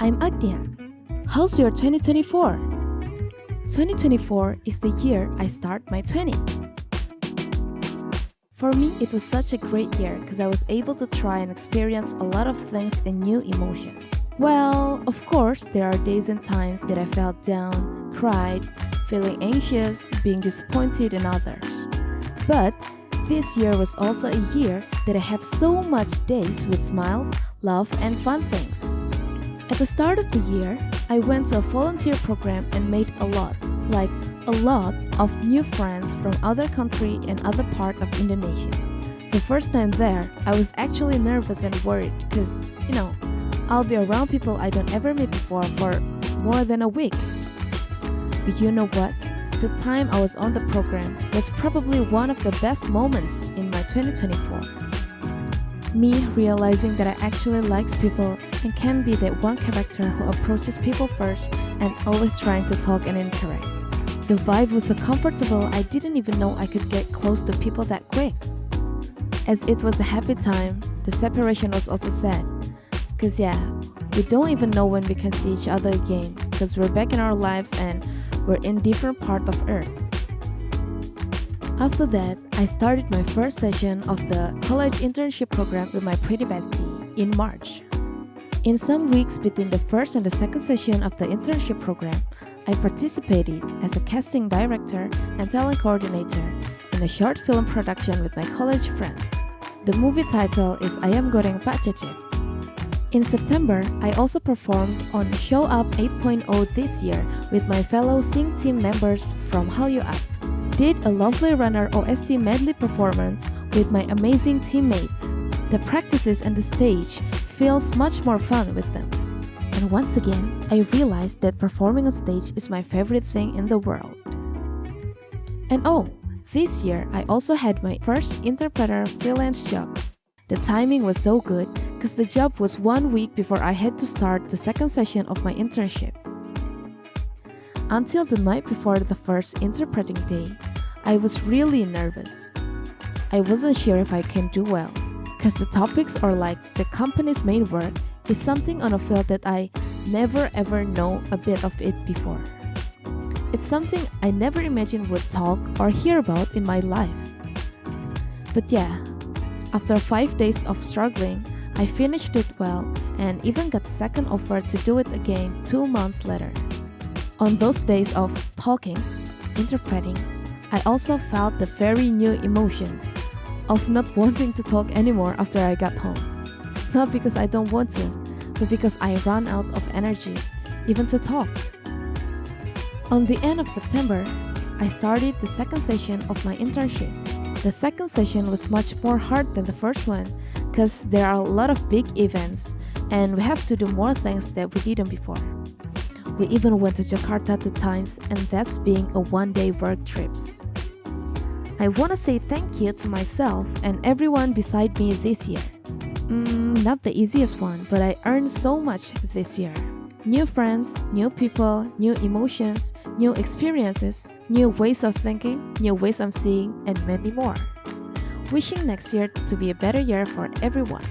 I'm Agnia. How's your 2024? 2024 is the year I start my 20s. For me, it was such a great year because I was able to try and experience a lot of things and new emotions. Well, of course, there are days and times that I felt down, cried, feeling anxious, being disappointed in others. But this year was also a year that I have so much days with smiles, love, and fun things. At the start of the year, I went to a volunteer program and made a lot of new friends from other country and other part of Indonesia. The first time there, I was actually nervous and worried because, I'll be around people I don't ever meet before for more than a week. But you know what? The time I was on the program was probably one of the best moments in my 2024. Me realizing that I actually likes people and can be that one character who approaches people first and always trying to talk and interact. The vibe was so comfortable I didn't even know I could get close to people that quick. As it was a happy time, the separation was also sad. Cause we don't even know when we can see each other again because we're back in our lives and we're in different part of Earth. After that, I started my first session of the college internship program with my pretty bestie in March. In some weeks between the first and the second session of the internship program, I participated as a casting director and talent coordinator in a short film production with my college friends. The movie title is Ayam Goreng Pak Cecep. In September, I also performed on Show Up 8.0 this year with my fellow Sing team members from Hallyu Up. Did a lovely runner OST medley performance with my amazing teammates. The practices and the stage feels much more fun with them. And once again, I realized that performing on stage is my favorite thing in the world. And this year I also had my first interpreter freelance job. The timing was so good because the job was 1 week before I had to start the second session of my internship. Until the night before the first interpreting day, I was really nervous. I wasn't sure if I can do well, because the topics are like the company's main work is something on a field that I never ever know a bit of it before. It's something I never imagined would talk or hear about in my life. But after 5 days of struggling, I finished it well and even got second offer to do it again 2 months later. On those days of talking, interpreting, I also felt the very new emotion of not wanting to talk anymore after I got home. Not because I don't want to, but because I ran out of energy, even to talk. On the end of September, I started the second session of my internship. The second session was much more hard than the first one because there are a lot of big events and we have to do more things that we didn't before. We even went to Jakarta 2 times and that's being a 1-day work trips. I want to say thank you to myself and everyone beside me this year. Not the easiest one, but I earned so much this year. New friends, new people, new emotions, new experiences, new ways of thinking, new ways of seeing, and many more. Wishing next year to be a better year for everyone.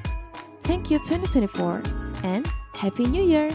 Thank you 2024 and Happy New Year!